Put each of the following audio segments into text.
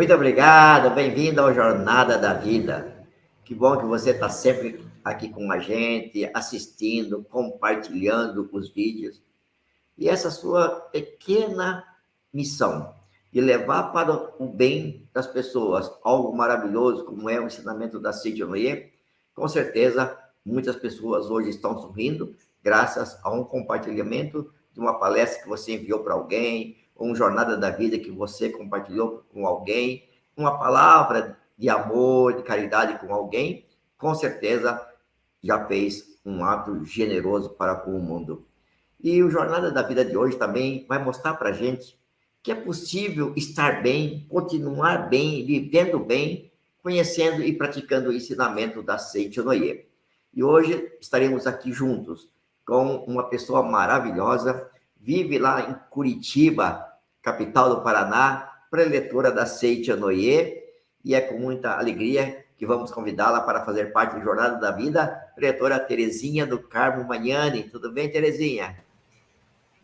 Muito obrigado, bem-vindo ao Jornada da Vida. Que bom que você está sempre aqui com a gente, assistindo, compartilhando os vídeos. E essa sua pequena missão de levar para o bem das pessoas algo maravilhoso, como é o ensinamento da Cíntia Noyer, com certeza muitas pessoas hoje estão sorrindo graças a um compartilhamento de uma palestra que você enviou para alguém, ou uma jornada da vida que você compartilhou com alguém, uma palavra de amor, de caridade com alguém, com certeza já fez um ato generoso para com o mundo. E o Jornada da Vida de hoje também vai mostrar para a gente que é possível estar bem, continuar bem, vivendo bem, conhecendo e praticando o ensinamento da Seiichi Noye. E hoje estaremos aqui juntos com uma pessoa maravilhosa, vive lá em Curitiba, capital do Paraná, preletora da Seiichi Noye, e é com muita alegria que vamos convidá-la para fazer parte do Jornada da Vida, preletora Terezinha do Carmo Magnani. Tudo bem, Terezinha?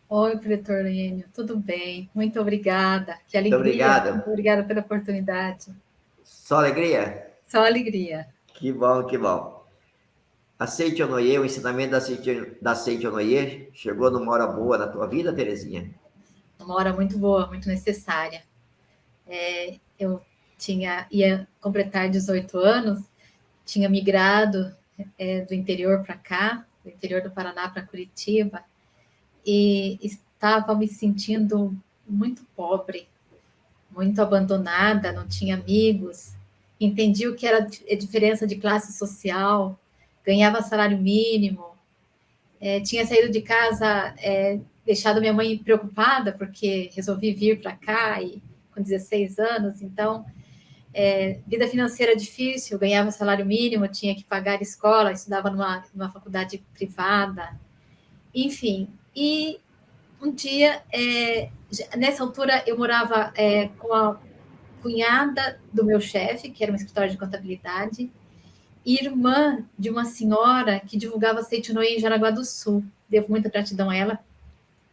Oi, preletor Enio, tudo bem? Muito obrigada. Que alegria. Muito obrigado. Muito obrigada pela oportunidade. Só alegria? Só alegria. Que bom, que bom. A Seiichi Noye, o ensinamento da Seiichi Noye, chegou numa hora boa na tua vida, Terezinha? Uma hora muito boa, muito necessária. Eu ia completar 18 anos, tinha migrado do interior para cá, do interior do Paraná para Curitiba, e estava me sentindo muito pobre, muito abandonada, não tinha amigos, entendi o que era a diferença de classe social, ganhava salário mínimo, tinha saído de casa, deixado minha mãe preocupada, porque resolvi vir para cá com 16 anos, então, vida financeira difícil, ganhava salário mínimo, tinha que pagar escola, estudava numa faculdade privada, enfim, e um dia, nessa altura, eu morava com a cunhada do meu chefe, que era um escritório de contabilidade, irmã de uma senhora que divulgava Seiichi Noye em Jaraguá do Sul. Devo muita gratidão a ela,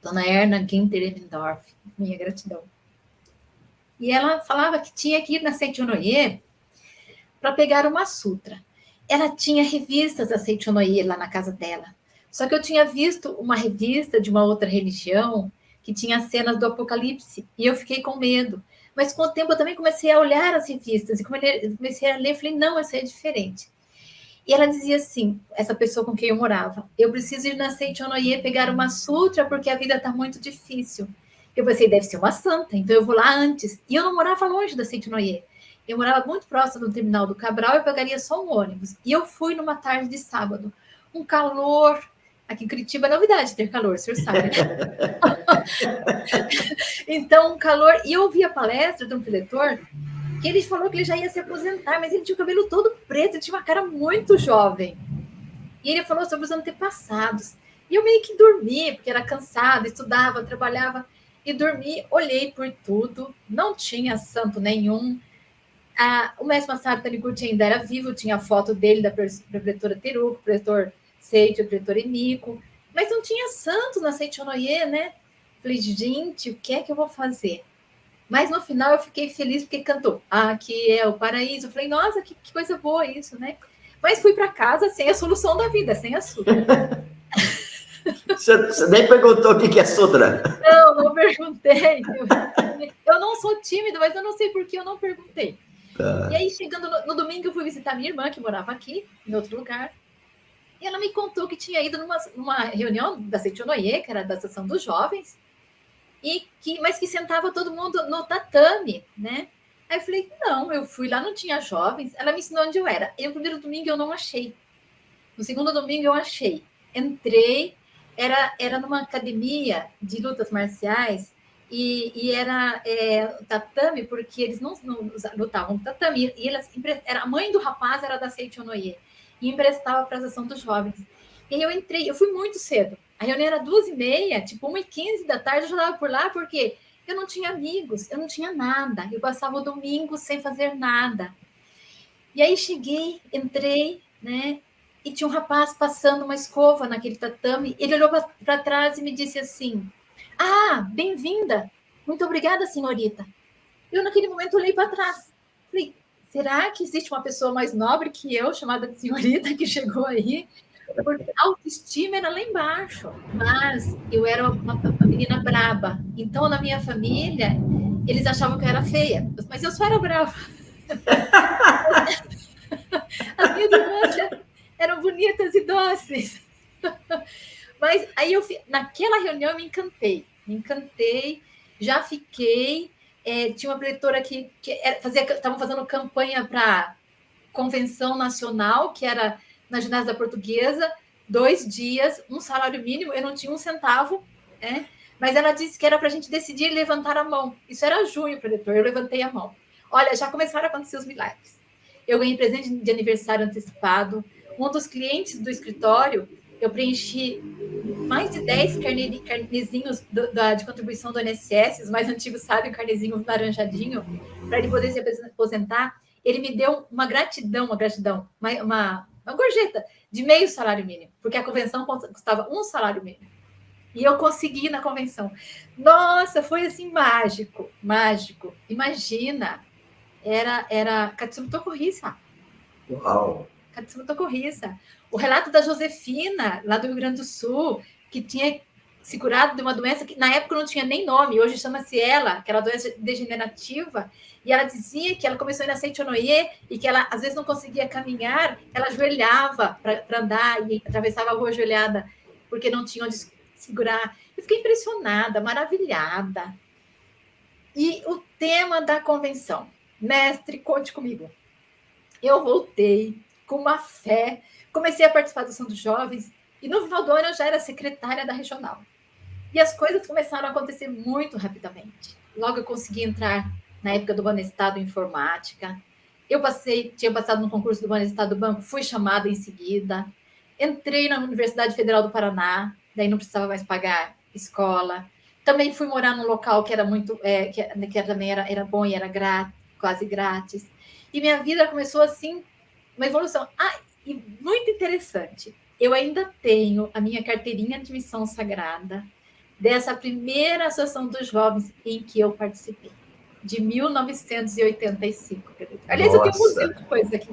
dona Erna Ginter-Emendorf, minha gratidão. E ela falava que tinha que ir na Seiichi Noye para pegar uma sutra. Ela tinha revistas da Seiichi Noye lá na casa dela. Só que eu tinha visto uma revista de uma outra religião que tinha cenas do Apocalipse e eu fiquei com medo. Mas com o tempo eu também comecei a olhar as revistas e comecei a ler, falei, não, essa é diferente. E ela dizia assim, essa pessoa com quem eu morava, eu preciso ir na Seiichi Noye pegar uma sutra porque a vida está muito difícil. Eu pensei, deve ser uma santa, então eu vou lá antes. E eu não morava longe da Seiichi Noye. Eu morava muito próximo do terminal do Cabral e eu pegaria só um ônibus. E eu fui numa tarde de sábado. Um calor. Aqui em Curitiba é novidade ter calor, o senhor sabe, né? Então, um calor. E eu ouvi a palestra de um preletor que ele falou que ele já ia se aposentar, mas ele tinha o cabelo todo preto, ele tinha uma cara muito jovem. E ele falou sobre os antepassados. E eu meio que dormi, porque era cansada, estudava, trabalhava, e dormi, olhei por tudo, não tinha santo nenhum. O mestre Masaru Taniguchi ainda era vivo, tinha a foto dele da preletora Teruko, preletor Seiichi, preletor Emiko, mas não tinha santo na Seiichi Noye, né? Falei, gente, o que é que eu vou fazer? Mas no final eu fiquei feliz porque cantou Aqui é o Paraíso. Eu falei, nossa, que coisa boa isso, né? Mas fui para casa sem a solução da vida, sem a sutra. Você nem perguntou o que é sutra? Não perguntei. Eu não sou tímida, mas eu não sei por que eu não perguntei. E aí, chegando no domingo, eu fui visitar minha irmã, que morava aqui, em outro lugar. E ela me contou que tinha ido numa reunião da Seiichi Noye, que era da Associação dos Jovens, mas que sentava todo mundo no tatame, né? Aí eu falei, não, eu fui lá, não tinha jovens. Ela me ensinou onde eu era. E no primeiro domingo eu não achei. No segundo domingo eu achei. Entrei, era numa academia de lutas marciais e era tatame, porque eles não lutavam tatame. E a mãe do rapaz era da Seiichi Noye e emprestava para a Associação dos Jovens. E aí eu entrei, eu fui muito cedo. A reunião era 2h30, tipo 1h15 da tarde, eu já estava por lá, porque eu não tinha amigos, eu não tinha nada. Eu passava o domingo sem fazer nada. E aí cheguei, entrei, né? E tinha um rapaz passando uma escova naquele tatame. Ele olhou para trás e me disse assim, bem-vinda. Muito obrigada, senhorita. Eu, naquele momento, olhei para trás. Falei, será que existe uma pessoa mais nobre que eu, chamada senhorita, que chegou aí? Porque a autoestima era lá embaixo. Mas eu era uma menina braba. Então, na minha família, eles achavam que eu era feia. Mas eu só era brava. As minhas irmãs eram bonitas e dóceis. Mas aí naquela reunião eu me encantei, já fiquei. Tinha uma preletora que estavam fazendo campanha para convenção nacional, que era na ginásio da Portuguesa, 2 dias, um salário mínimo, eu não tinha um centavo, né? Mas ela disse que era para a gente decidir levantar a mão. Isso era junho, preletor, eu levantei a mão. Olha, já começaram a acontecer os milagres. Eu ganhei presente de aniversário antecipado. Um dos clientes do escritório, eu preenchi mais de 10 carnezinhos de contribuição do INSS, os mais antigos sabem, o carnezinho laranjadinho, para ele poder se aposentar. Ele me deu uma gorjeta de meio salário mínimo, porque a convenção custava um salário mínimo. E eu consegui na convenção. Nossa, foi assim mágico. Imagina, era Katsumi Tokurisa. Uau! Katsumi Tokurisa. O relato da Josefina, lá do Rio Grande do Sul, que tinha se curado de uma doença que na época não tinha nem nome, hoje chama-se ELA, aquela doença degenerativa, e ela dizia que ela começou a ir na Seichonoye e que ela às vezes não conseguia caminhar, ela ajoelhava para andar e atravessava a rua ajoelhada, porque não tinha onde segurar. Eu fiquei impressionada, maravilhada. E o tema da convenção, mestre, conte comigo. Eu voltei com uma fé, comecei a participar do Ação dos Jovens, e no final do ano eu já era secretária da regional. E as coisas começaram a acontecer muito rapidamente. Logo eu consegui entrar na época do Banestado em Informática. Eu tinha passado no concurso do Banestado do Banco, fui chamada em seguida. Entrei na Universidade Federal do Paraná, daí não precisava mais pagar escola. Também fui morar num local que era muito, que também era bom e era quase grátis. E minha vida começou assim, uma evolução. E muito interessante. Eu ainda tenho a minha carteirinha de missão sagrada dessa primeira associação dos jovens em que eu participei, de 1985. Aliás, eu tenho um museu de coisas aqui.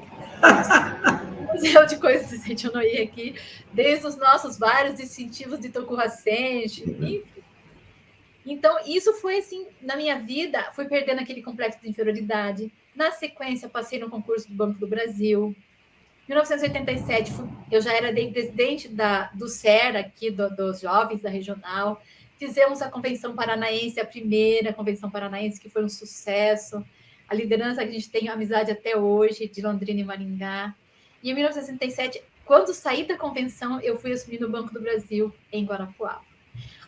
Museu de coisas de Seichonoye aqui, desde os nossos vários distintivos de Tokuhasenshi, enfim. Então, isso foi assim, na minha vida, fui perdendo aquele complexo de inferioridade. Na sequência, passei no concurso do Banco do Brasil. Em 1987, eu já era presidente do CER, aqui, dos jovens da regional. Fizemos a Convenção Paranaense, a primeira Convenção Paranaense, que foi um sucesso. A liderança que a gente tem amizade até hoje, de Londrina e Maringá. E em 1967, quando saí da convenção, eu fui assumir no Banco do Brasil, em Guarapuava.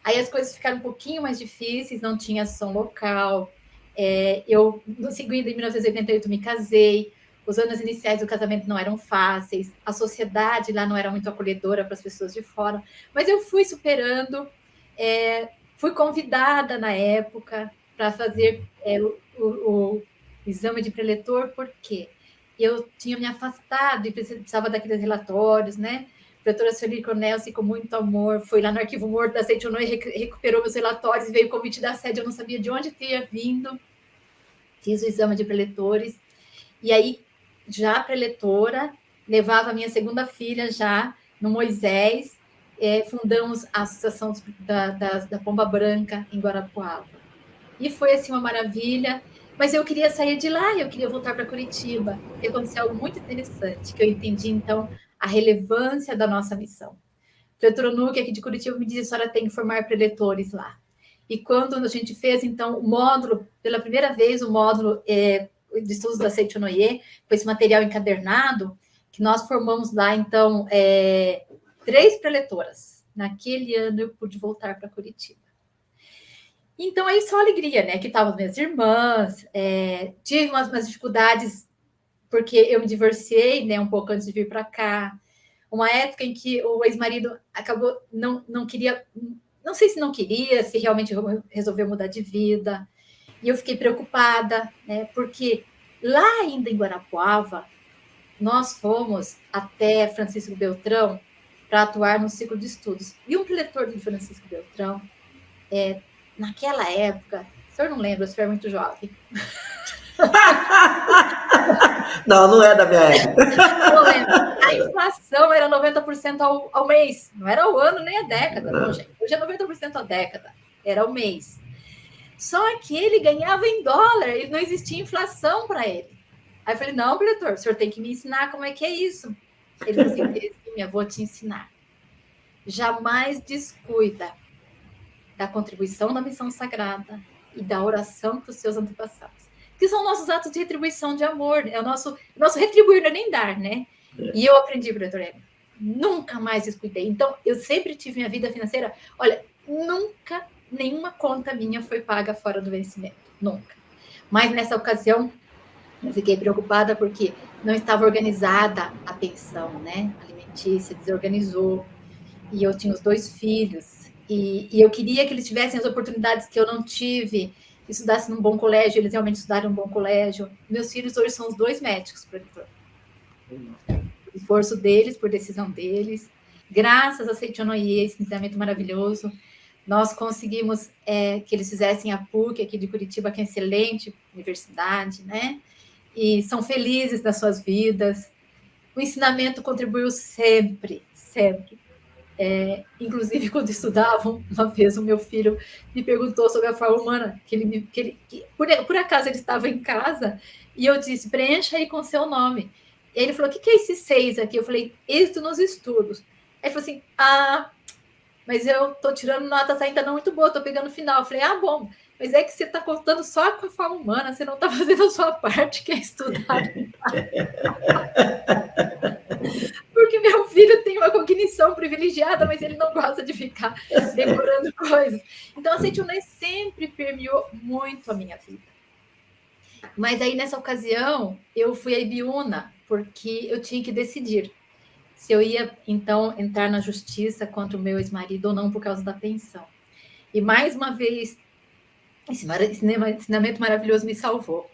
Aí as coisas ficaram um pouquinho mais difíceis, não tinha ação local. Eu, no seguinte, em 1988, me casei. Os anos iniciais do casamento não eram fáceis, a sociedade lá não era muito acolhedora para as pessoas de fora, mas eu fui superando, fui convidada na época para fazer o exame de preletor, porque eu tinha me afastado e precisava daqueles relatórios, né? A doutora Sueli Cornelsi, com muito amor, foi lá no arquivo morto da Seichonoye, recuperou meus relatórios, veio o convite da sede, eu não sabia de onde tinha vindo, fiz o exame de preletores, e aí, já preletora, levava a minha segunda filha já no Moisés, fundamos a Associação da Pomba Branca em Guarapuava. E foi assim uma maravilha, mas eu queria sair de lá, eu queria voltar para Curitiba. E aconteceu algo muito interessante, que eu entendi, então, a relevância da nossa missão. O preletor Nuque, aqui de Curitiba, me disse, a senhora tem que formar preletores lá. E quando a gente fez, então, o módulo, pela primeira vez, o módulo de estudos da Seichonoye, com esse material encadernado, que nós formamos lá, então, 3 preletoras. Naquele ano, eu pude voltar para Curitiba. Então, aí só alegria, né? Que estavam minhas irmãs, tive umas dificuldades, porque eu me divorciei, né? Um pouco antes de vir para cá. Uma época em que o ex-marido acabou, não queria, não sei se não queria, se realmente resolveu mudar de vida. E eu fiquei preocupada, né? Porque lá ainda em Guarapuava, nós fomos até Francisco Beltrão para atuar no ciclo de estudos. E um preletor de Francisco Beltrão, naquela época, senhor não lembra, o senhor é muito jovem. Não, não é da minha época. Eu lembro. A inflação era 90% ao mês. Não era ao ano nem a década, não, gente. Hoje é 90% a década. Era ao mês. Só que ele ganhava em dólar e não existia inflação para ele. Aí eu falei, não, diretor, o senhor tem que me ensinar como é que é isso. Ele falou assim, Terezinha, vou te ensinar. Jamais descuida da contribuição da missão sagrada e da oração para os seus antepassados. Que são nossos atos de retribuição de amor. É o nosso retribuir, não é nem dar, né? E eu aprendi, diretor Hélio, nunca mais descuidei. Então, eu sempre tive minha vida financeira. Olha, nunca nenhuma conta minha foi paga fora do vencimento. Nunca. Mas nessa ocasião, eu fiquei preocupada porque não estava organizada a pensão, né? Alimentícia, desorganizou. E eu tinha os 2 filhos. E eu queria que eles tivessem as oportunidades que eu não tive, que estudassem num bom colégio, eles realmente estudaram num bom colégio. Meus filhos hoje são os 2 médicos, professor. Por esforço deles, por decisão deles. Graças a Seichonoye, esse ensinamento maravilhoso, nós conseguimos que eles fizessem a PUC aqui de Curitiba, que é excelente universidade, né? E são felizes nas suas vidas. O ensinamento contribuiu sempre, sempre. Inclusive, quando estudavam, uma vez o meu filho me perguntou sobre a forma humana, por acaso ele estava em casa, e eu disse, preencha aí com seu nome. E ele falou, o que é esse 6 aqui? Eu falei, êxito nos estudos. Aí ele falou assim, mas eu estou tirando notas ainda não muito boas, estou pegando final. Eu falei, bom, mas é que você está contando só com a forma humana, você não está fazendo a sua parte, que é estudar. Porque meu filho tem uma cognição privilegiada, mas ele não gosta de ficar decorando coisas. Então, a Seichonoye sempre permeou muito a minha vida. Mas aí, nessa ocasião, eu fui a Ibiúna, porque eu tinha que decidir se eu ia, então, entrar na justiça contra o meu ex-marido ou não por causa da pensão. E, mais uma vez, esse ensinamento maravilhoso me salvou.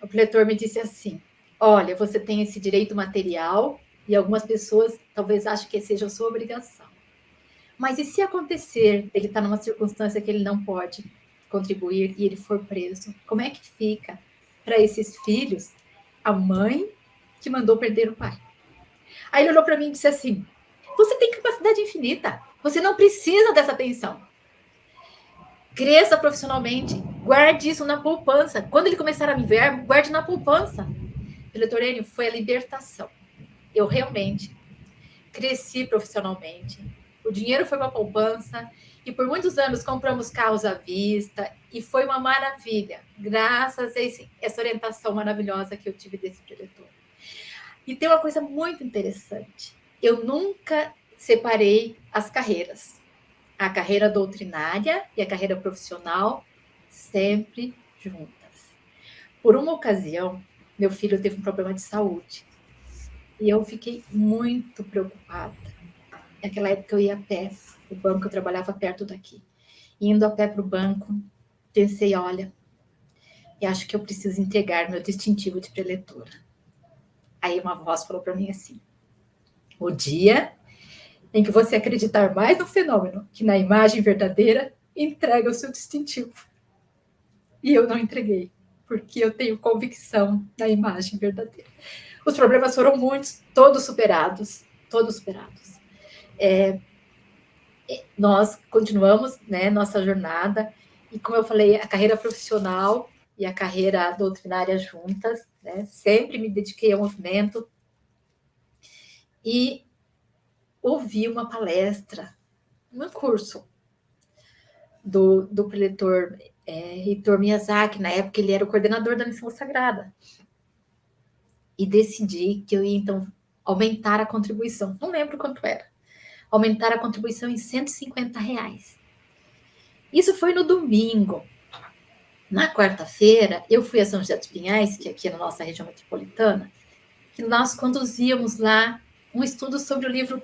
O preletor me disse assim, olha, você tem esse direito material e algumas pessoas talvez achem que seja a sua obrigação. Mas e se acontecer ele estar numa circunstância que ele não pode contribuir e ele for preso? Como é que fica para esses filhos a mãe que mandou perder o pai? Aí ele olhou para mim e disse assim, você tem capacidade infinita, você não precisa dessa pensão. Cresça profissionalmente, guarde isso na poupança. Quando ele começar a me ver, guarde na poupança. Diretor Enio, foi a libertação. Eu realmente cresci profissionalmente. O dinheiro foi para a poupança e por muitos anos compramos carros à vista e foi uma maravilha, graças a essa orientação maravilhosa que eu tive desse diretor. E tem uma coisa muito interessante. Eu nunca separei as carreiras. A carreira doutrinária e a carreira profissional sempre juntas. Por uma ocasião, meu filho teve um problema de saúde e eu fiquei muito preocupada. Naquela época eu ia a pé, o banco eu trabalhava perto daqui. Indo a pé para o banco, pensei, olha, eu acho que eu preciso entregar meu distintivo de preletora. Aí uma voz falou para mim assim, o dia em que você acreditar mais no fenômeno que na imagem verdadeira, entrega o seu distintivo. E eu não entreguei, porque eu tenho convicção na imagem verdadeira. Os problemas foram muitos, todos superados, todos superados. Nós continuamos, né, nossa jornada, e como eu falei, a carreira profissional e a carreira doutrinária juntas, né, sempre me dediquei ao movimento, e ouvi uma palestra, um curso do preletor Heitor Miyazaki, na época ele era o coordenador da Missão Sagrada, e decidi que eu ia, então, aumentar a contribuição, não lembro quanto era, aumentar a contribuição em R$150. Isso foi no domingo. Na quarta-feira, eu fui a São José dos Pinhais, que é aqui na nossa região metropolitana, que nós conduzíamos lá um estudo sobre o livro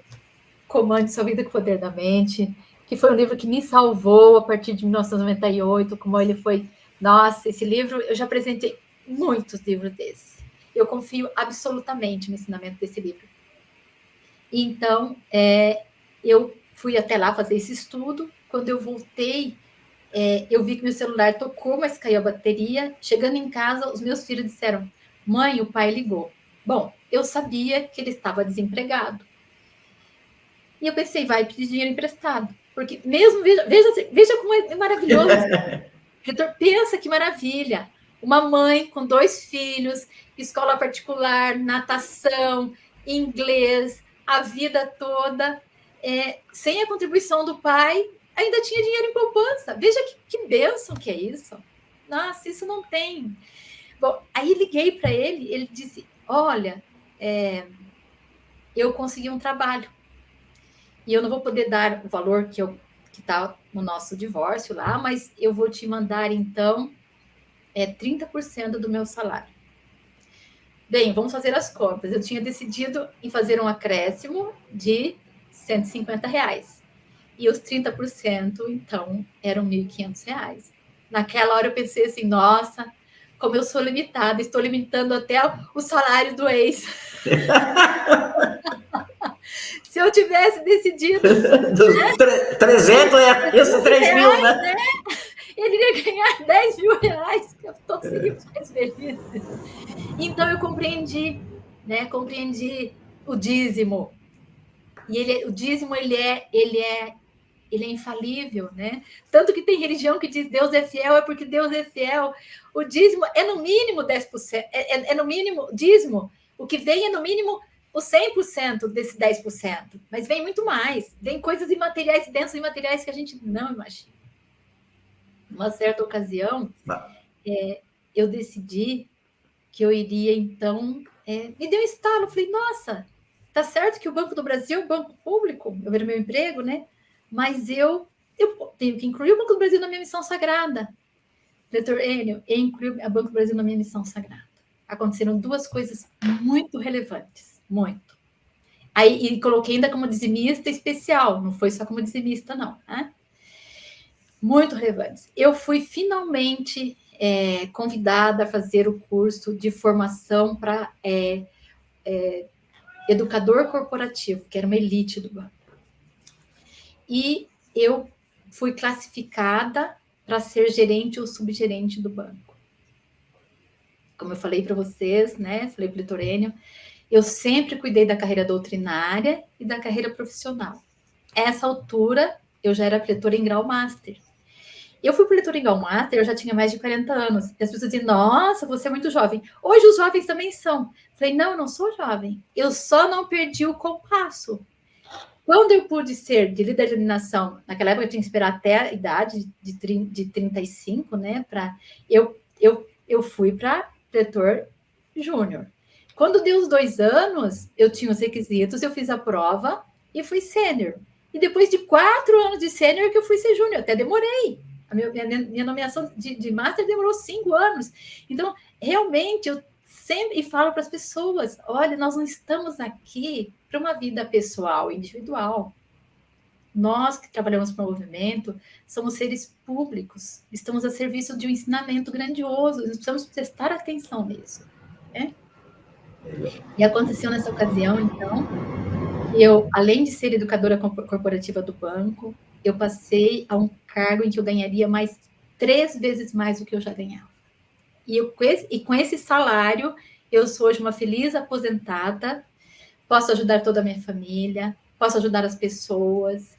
Comande Sua Vida com o Poder da Mente, que foi um livro que me salvou a partir de 1998, como ele foi... Nossa, esse livro, eu já apresentei muitos livros desses. Eu confio absolutamente no ensinamento desse livro. Então, eu fui até lá fazer esse estudo. Quando eu voltei, eu vi que meu celular tocou, mas caiu a bateria. Chegando em casa, os meus filhos disseram: mãe, o pai ligou. Bom, eu sabia que ele estava desempregado. E eu pensei, vai pedir dinheiro emprestado. Porque mesmo, veja como é maravilhoso. Reitor, pensa que maravilha. Uma mãe com 2 filhos, escola particular, natação, inglês, a vida toda, sem a contribuição do pai, ainda tinha dinheiro em poupança. Veja que bênção que é isso. Nossa, isso não tem. Bom, aí liguei para ele, ele disse, olha, eu consegui um trabalho e eu não vou poder dar o valor que está no nosso divórcio lá, mas eu vou te mandar, então, 30% do meu salário. Bem, vamos fazer as contas. Eu tinha decidido em fazer um acréscimo de R$ 150. E os 30%, então, eram R$ 1.500. Naquela hora eu pensei assim, nossa, como eu sou limitada, estou limitando até o salário do ex. Se eu tivesse decidido... Dos 300, isso 3 mil, né? Ele iria ganhar R$ 10.000, que todos seriam mais felizes. Então eu compreendi, né? Compreendi o dízimo. E o dízimo ele é infalível, né? Tanto que tem religião que diz Deus é fiel, é porque Deus é fiel. O dízimo é no mínimo 10%, é no mínimo dízimo. O que vem é no mínimo o 100% desse 10%, mas vem muito mais. Vem coisas imateriais, bênçãos imateriais que a gente não imagina. Numa certa ocasião, eu decidi que eu iria, então, me deu um estalo, falei, nossa, tá certo que o Banco do Brasil é um banco público, eu era meu emprego, né? Mas eu tenho que incluir o Banco do Brasil na minha missão sagrada. Reitor Enio, eu incluí o Banco do Brasil na minha missão sagrada. Aconteceram 2 coisas muito relevantes, muito. Aí, e coloquei ainda como dizimista especial, não foi só como dizimista, não, né? Muito relevantes. Eu fui finalmente convidada a fazer o curso de formação para educador corporativo, que era uma elite do banco. E eu fui classificada para ser gerente ou subgerente do banco. Como eu falei para vocês, né? Falei para o Reitor Enio, eu sempre cuidei da carreira doutrinária e da carreira profissional. A essa altura, eu já era pretora em grau master. Eu fui pretora em grau master, eu já tinha mais de 40 anos. E as pessoas diziam, nossa, você é muito jovem. Hoje os jovens também são. Falei, não, eu não sou jovem. Eu só não perdi o compasso. Quando eu pude ser de líder de iluminação, naquela época eu tinha que esperar até a idade de 35, né? Eu fui para pretor júnior. Quando deu os 2 anos, eu tinha os requisitos, eu fiz a prova e fui sênior. E depois de 4 anos de sênior que eu fui ser júnior, até demorei. A minha nomeação de master demorou 5 anos. Então, realmente, eu sempre falo para as pessoas, olha, nós não estamos aqui para uma vida pessoal, individual. Nós que trabalhamos para o movimento somos seres públicos, estamos a serviço de um ensinamento grandioso, nós precisamos prestar atenção nisso. Né? E aconteceu nessa ocasião, então, eu, além de ser educadora corporativa do banco, eu passei a um cargo em que eu ganharia mais 3 vezes mais do que eu já ganhava. E com esse salário, eu sou hoje uma feliz aposentada, posso ajudar toda a minha família, posso ajudar as pessoas.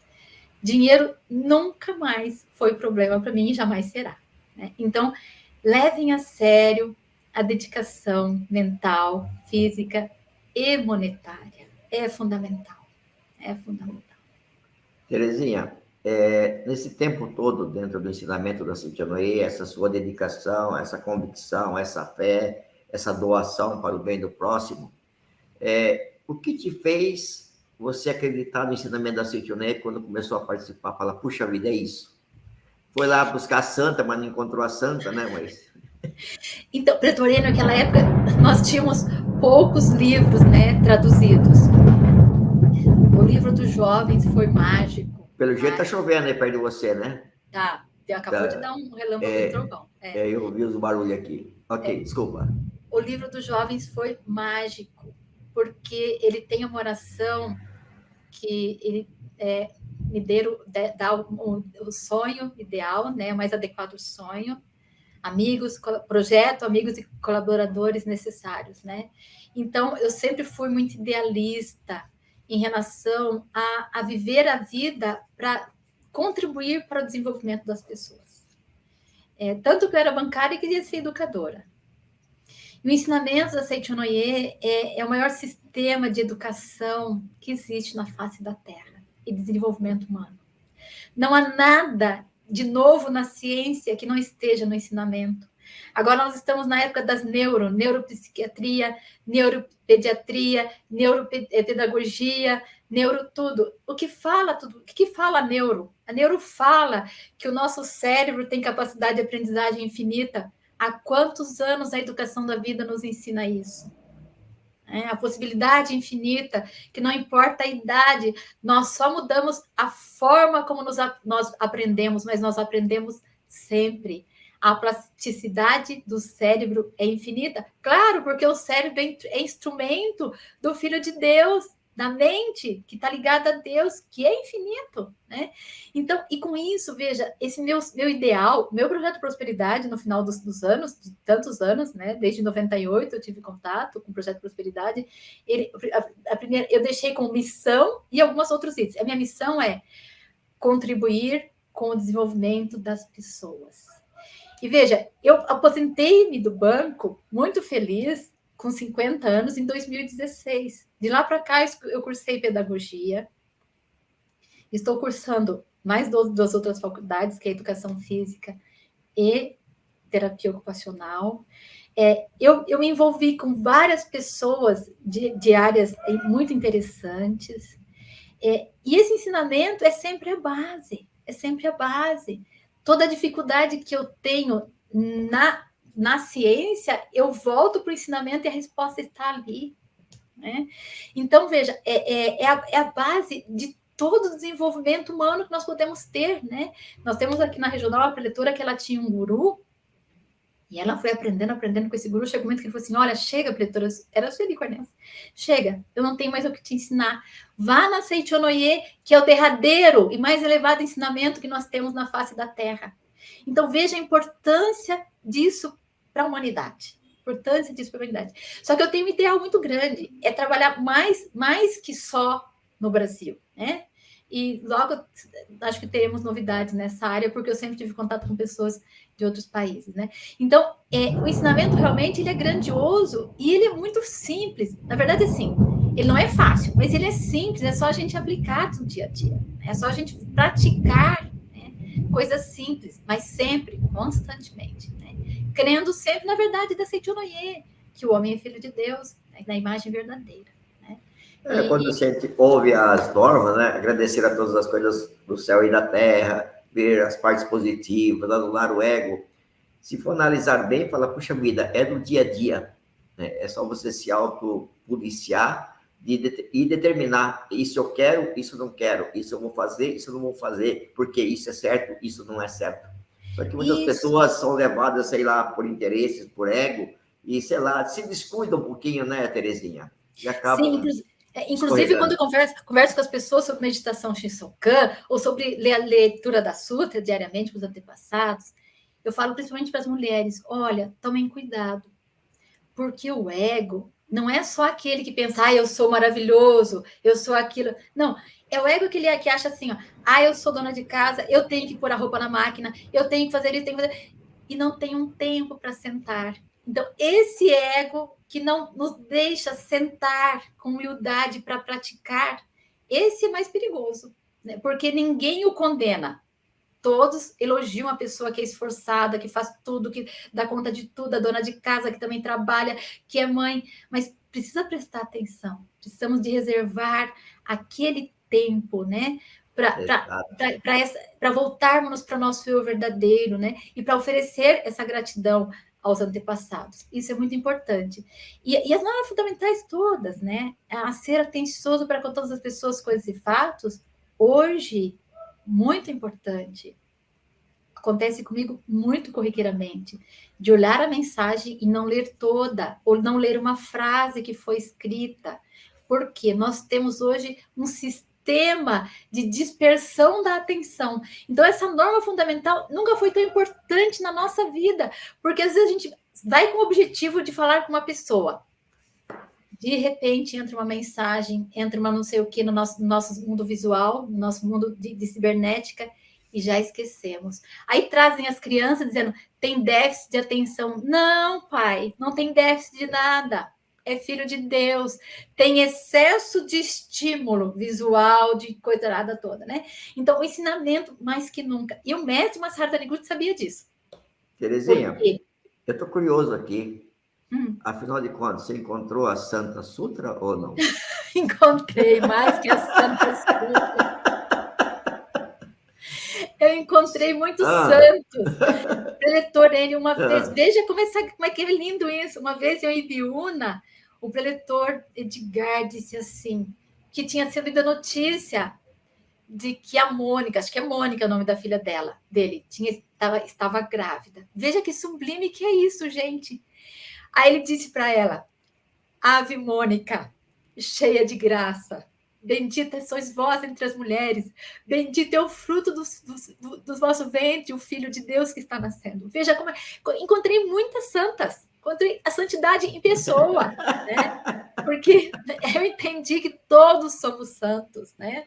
Dinheiro nunca mais foi problema para mim e jamais será. Né? Então, levem a sério a dedicação mental, física e monetária. É fundamental. É fundamental. Terezinha, nesse tempo todo, dentro do ensinamento da Cintia Noé, essa sua dedicação, essa convicção, essa fé, essa doação para o bem do próximo, o que te fez você acreditar no ensinamento da Cintia Noé quando começou a participar? Fala, puxa vida, é isso. Foi lá buscar a santa, mas não encontrou a santa, né, mas... Então, Pretoriano, naquela época, nós tínhamos poucos livros, né, traduzidos. O livro dos jovens foi mágico. Pelo jeito tá chovendo aí perto de você, né? Tá, acabou de dar um relâmpago e trovão. Eu ouvi os barulhos aqui. Ok, desculpa. O livro dos jovens foi mágico, porque ele tem uma oração que ele me dar o sonho ideal, né, o mais adequado sonho, amigos, projeto, amigos e colaboradores necessários, né? Então, eu sempre fui muito idealista em relação a viver a vida para contribuir para o desenvolvimento das pessoas. Tanto que eu era bancária e queria ser educadora. E o ensinamento da Seichonoye é o maior sistema de educação que existe na face da Terra e de desenvolvimento humano. Não há nada de novo na ciência que não esteja no ensinamento. Agora nós estamos na época das neuropsiquiatria, neuropediatria, neuropedagogia, tudo. O que fala a neuro? A neuro fala que o nosso cérebro tem capacidade de aprendizagem infinita. Há quantos anos a educação da vida nos ensina isso? A possibilidade infinita, que não importa a idade, nós só mudamos a forma como nós aprendemos, mas nós aprendemos sempre. A plasticidade do cérebro é infinita. Claro, porque o cérebro é instrumento do Filho de Deus, da mente, que está ligada a Deus, que é infinito, né? Então, e com isso, veja, esse meu ideal, meu projeto de prosperidade no final dos anos, de tantos anos, né? Desde 98 eu tive contato com o projeto de prosperidade. Eu deixei como missão e alguns outros itens. A minha missão é contribuir com o desenvolvimento das pessoas. E veja, eu aposentei-me do banco muito feliz, com 50 anos, em 2016. De lá para cá, eu cursei pedagogia. Estou cursando mais duas outras faculdades, que é educação física e terapia ocupacional. Eu me envolvi com várias pessoas de áreas muito interessantes. E esse ensinamento é sempre a base. Toda a dificuldade que eu tenho na ciência, eu volto para o ensinamento e a resposta está ali, né? Então, veja, é a base de todo o desenvolvimento humano que nós podemos ter, né? Nós temos aqui na Regional a preletora que ela tinha um guru, e ela foi aprendendo com esse guru. Chegou um momento que ele falou assim: olha, chega, preletora, era Sueli Cornels, chega, eu não tenho mais o que te ensinar. Vá na Seichonoye, que é o derradeiro e mais elevado ensinamento que nós temos na face da Terra. Então, veja a importância disso para a humanidade. Só que eu tenho um ideal muito grande, é trabalhar mais que só no Brasil, né? E logo acho que teremos novidades nessa área, porque eu sempre tive contato com pessoas de outros países, né? Então, o ensinamento realmente ele é grandioso e ele é muito simples. Na verdade, assim, ele não é fácil, mas ele é simples, é só a gente aplicar no dia a dia. É só a gente praticar, né? Coisas simples, mas sempre, constantemente, né? Crendo sempre na verdade da Seichonoye, que o homem é filho de Deus, né? Na imagem verdadeira. Quando a gente ouve as normas, né? Agradecer a todas as coisas do céu e da terra, ver as partes positivas, anular o ego. Se for analisar bem, fala, puxa vida, é do dia a dia. Né? É só você se autopoliciar e determinar, isso eu quero, isso eu não quero, isso eu vou fazer, isso eu não vou fazer, porque isso é certo, isso não é certo. Só que muitas pessoas são levadas, sei lá, por interesses, por ego, e, sei lá, se descuidam um pouquinho, né, Terezinha? E acabam... Sim, inclusive, quando eu converso com as pessoas sobre meditação Shinsokan, ou sobre a leitura da Sutra diariamente para os antepassados, eu falo principalmente para as mulheres: olha, tomem cuidado, porque o ego não é só aquele que pensa, eu sou maravilhoso, eu sou aquilo. Não, é o ego que acha assim, eu sou dona de casa, eu tenho que pôr a roupa na máquina, eu tenho que fazer isso, e não tem um tempo para sentar. Então, esse ego que não nos deixa sentar com humildade para praticar, esse é mais perigoso, né? Porque ninguém o condena. Todos elogiam a pessoa que é esforçada, que faz tudo, que dá conta de tudo, a dona de casa que também trabalha, que é mãe, mas precisa prestar atenção. Precisamos de reservar aquele tempo, né? Para voltarmos para o nosso eu verdadeiro, né? E para oferecer essa gratidão aos antepassados. Isso é muito importante. E as normas fundamentais todas, né? A ser atencioso para com todas as pessoas, coisas e fatos, hoje, muito importante. Acontece comigo muito corriqueiramente, de olhar a mensagem e não ler toda, ou não ler uma frase que foi escrita, porque nós temos hoje um sistema sistema de dispersão da atenção. Então, essa norma fundamental nunca foi tão importante na nossa vida, porque às vezes a gente vai com o objetivo de falar com uma pessoa. De repente entra uma mensagem, entra uma não sei o que no nosso mundo visual, no nosso mundo de cibernética, e já esquecemos. Aí trazem as crianças dizendo, tem déficit de atenção. Não, pai, não tem déficit de nada. É filho de Deus. Tem excesso de estímulo visual, de coisa nada toda, né? Então, o ensinamento, mais que nunca. E o mestre Masaharu Taniguchi sabia disso. Terezinha, eu estou curioso aqui. Afinal de contas, você encontrou a Santa Sutra ou não? Encontrei mais que a Santa Sutra. Eu encontrei muitos santos. Preletor, ele uma vez... Veja como é que é lindo isso. Uma vez em Ibiúna, o preletor Edgar disse assim, que tinha sido a notícia de que a Mônica, acho que é Mônica o nome da filha dele, estava grávida. Veja que sublime que é isso, gente. Aí ele disse para ela, Ave Mônica, cheia de graça, bendita sois vós entre as mulheres, bendito é o fruto do vosso ventre, o Filho de Deus que está nascendo. Veja como encontrei muitas santas, encontrei a santidade em pessoa, né? Porque eu entendi que todos somos santos, né?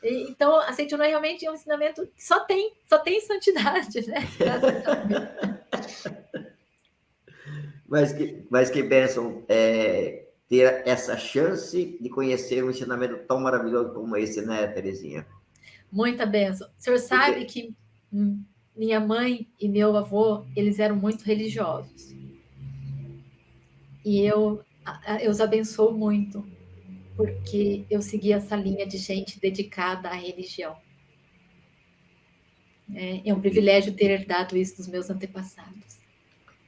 Então, a Seichono realmente é um ensinamento que só tem santidade, né? Mas que bênção ter essa chance de conhecer um ensinamento tão maravilhoso como esse, né, Terezinha? Muita bênção. O senhor sabe que minha mãe e meu avô, eles eram muito religiosos. E eu os abençoo muito, porque eu segui essa linha de gente dedicada à religião. É um privilégio ter herdado isso dos meus antepassados.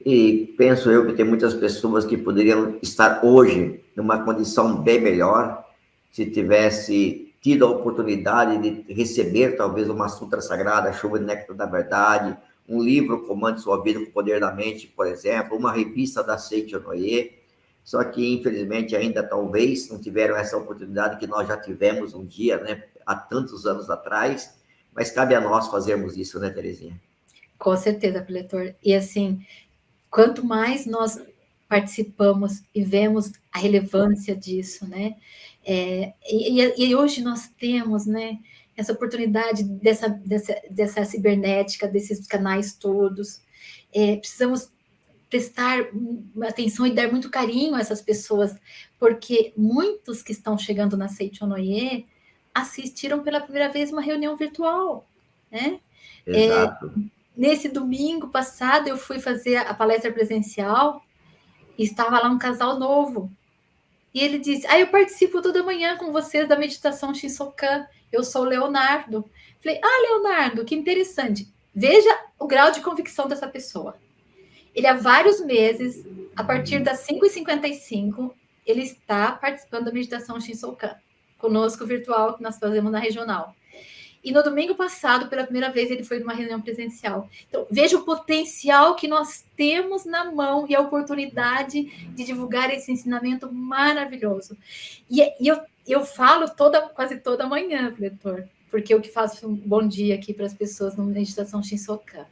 E penso eu que tem muitas pessoas que poderiam estar hoje numa condição bem melhor se tivesse tido a oportunidade de receber talvez uma sutra sagrada, Chuva de Néctar da Verdade, um livro Comande Sua Vida com o Poder da Mente, por exemplo, uma revista da Seichono Oie, só que infelizmente ainda talvez não tiveram essa oportunidade que nós já tivemos um dia, né, há tantos anos atrás, mas cabe a nós fazermos isso, né, Terezinha? Com certeza, preletor. E assim, quanto mais nós participamos e vemos a relevância disso, né? E hoje nós temos, né, essa oportunidade dessa cibernética, desses canais todos. Precisamos prestar atenção e dar muito carinho a essas pessoas, porque muitos que estão chegando na Seichono Oie assistiram pela primeira vez uma reunião virtual, né? Exato. Nesse domingo passado, eu fui fazer a palestra presencial e estava lá um casal novo. E ele disse, eu participo toda manhã com vocês da meditação Shinsokan. Eu sou o Leonardo. Falei, Leonardo, que interessante. Veja o grau de convicção dessa pessoa. Ele há vários meses, a partir das 5h55, ele está participando da meditação Shinsokan, conosco virtual que nós fazemos na regional. E no domingo passado, pela primeira vez, ele foi numa reunião presencial. Então, veja o potencial que nós temos na mão e a oportunidade de divulgar esse ensinamento maravilhoso. E eu falo quase toda manhã, leitor, porque eu que faço um bom dia aqui para as pessoas na meditação Shinsokan.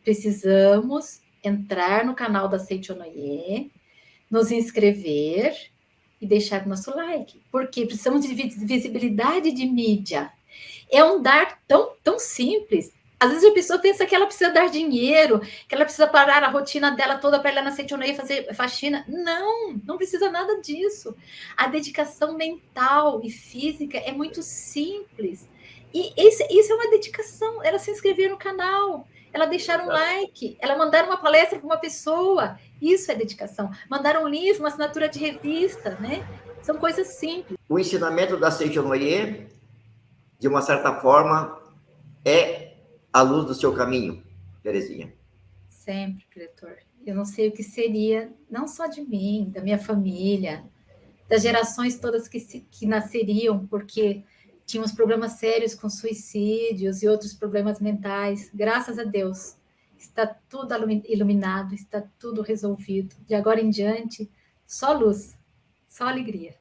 Precisamos entrar no canal da Seichono Oie, nos inscrever e deixar o nosso like, porque precisamos de visibilidade de mídia. É um dar tão simples. Às vezes a pessoa pensa que ela precisa dar dinheiro, que ela precisa parar a rotina dela toda para ir lá na Seichono Oie fazer faxina. Não precisa nada disso. A dedicação mental e física é muito simples. E isso é uma dedicação. Ela se inscrever no canal, ela deixar um like, ela mandar uma palestra para uma pessoa. Isso é dedicação. Mandar um livro, uma assinatura de revista, né? São coisas simples. O ensinamento da Seichono Oie, de uma certa forma, é a luz do seu caminho, Terezinha. Sempre, diretor. Eu não sei o que seria, não só de mim, da minha família, das gerações todas que nasceriam, porque tínhamos problemas sérios com suicídios e outros problemas mentais. Graças a Deus, está tudo iluminado, está tudo resolvido. De agora em diante, só luz, só alegria.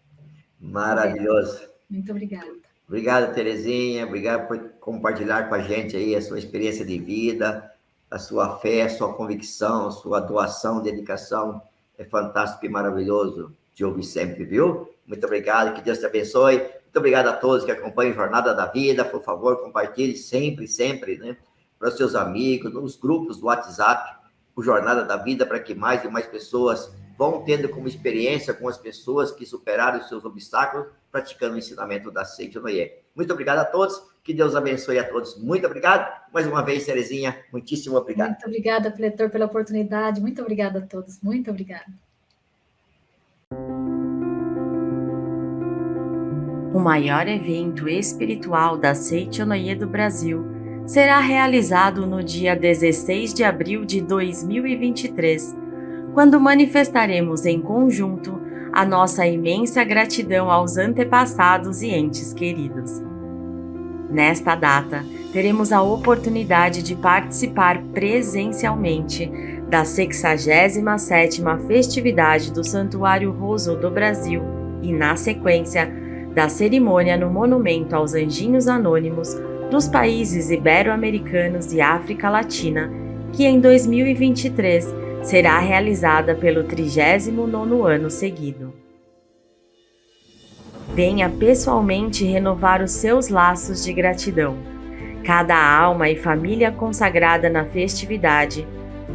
Maravilhoso. Muito obrigada. Obrigado, Terezinha. Obrigado por compartilhar com a gente aí a sua experiência de vida, a sua fé, a sua convicção, a sua doação, dedicação. É fantástico e maravilhoso te ouvir sempre, viu? Muito obrigado, que Deus te abençoe. Muito obrigado a todos que acompanham Jornada da Vida. Por favor, compartilhe sempre, né? Para os seus amigos, nos grupos do WhatsApp, o Jornada da Vida, para que mais e mais pessoas vão tendo como experiência com as pessoas que superaram os seus obstáculos, praticando o ensinamento da Seiichi Onoye. Muito obrigado a todos, que Deus abençoe a todos. Muito obrigado. Mais uma vez, Terezinha, muitíssimo obrigado. Muito obrigada, Pletor, pela oportunidade. Muito obrigada a todos. Muito obrigada. O maior evento espiritual da Seiichi Onoye do Brasil será realizado no dia 16 de abril de 2023, quando manifestaremos em conjunto a nossa imensa gratidão aos antepassados e entes queridos. Nesta data, teremos a oportunidade de participar presencialmente da 67ª festividade do Santuário Roso do Brasil e, na sequência, da cerimônia no Monumento aos Anjinhos Anônimos dos países ibero-americanos e África Latina, que em 2023 será realizada pelo 39º ano seguido. Venha pessoalmente renovar os seus laços de gratidão. Cada alma e família consagrada na festividade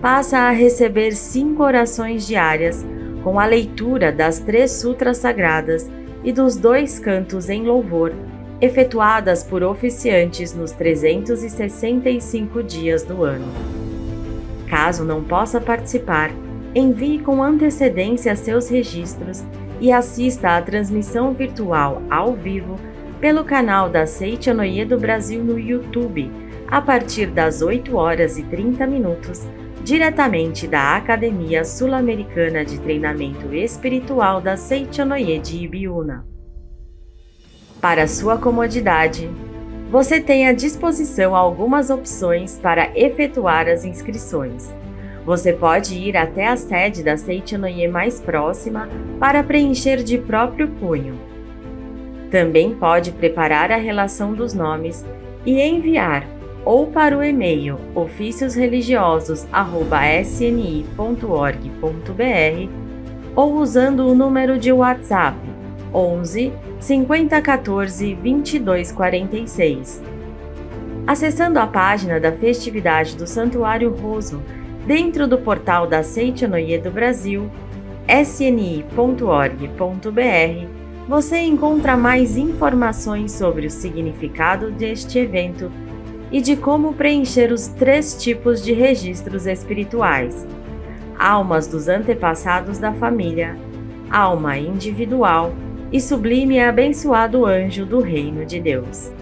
passa a receber 5 orações diárias com a leitura das 3 sutras sagradas e dos 2 cantos em louvor, efetuadas por oficiantes nos 365 dias do ano. Caso não possa participar, envie com antecedência seus registros e assista à transmissão virtual ao vivo pelo canal da Seiichi Onoye do Brasil no YouTube, a partir das 8h30, diretamente da Academia Sul-Americana de Treinamento Espiritual da Seiichi Onoye de Ibiúna. Para sua comodidade, você tem à disposição algumas opções para efetuar as inscrições. Você pode ir até a sede da Seiichi Onoye mais próxima para preencher de próprio punho. Também pode preparar a relação dos nomes e enviar ou para o e-mail oficiosreligiosos@sni.org.br ou usando o número de WhatsApp 11 5014 2246. Acessando a página da festividade do Santuário Roso dentro do portal da Seiichi Onoye do Brasil, sni.org.br, você encontra mais informações sobre o significado deste evento e de como preencher os 3 tipos de registros espirituais: almas dos antepassados da família, alma individual e sublime e abençoado anjo do Reino de Deus.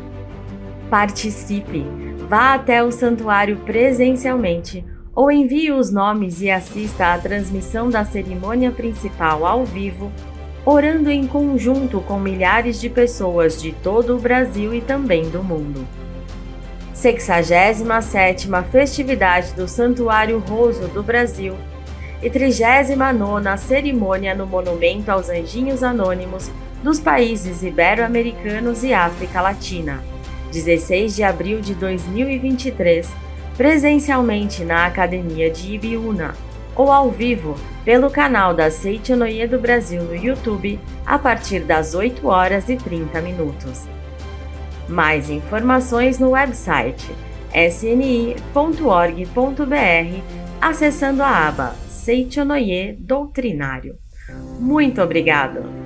Participe, vá até o santuário presencialmente ou envie os nomes e assista à transmissão da cerimônia principal ao vivo, orando em conjunto com milhares de pessoas de todo o Brasil e também do mundo. 67ª Festividade do Santuário Roso do Brasil e 39ª Cerimônia no Monumento aos Anjinhos Anônimos dos países ibero-americanos e África Latina, 16 de abril de 2023, presencialmente na Academia de Ibiúna, ou ao vivo pelo canal da Seiichi Onoye do Brasil no YouTube, a partir das 8h30. Mais informações no website sni.org.br, acessando a aba Seiichi Onoye Doutrinário. Muito obrigado!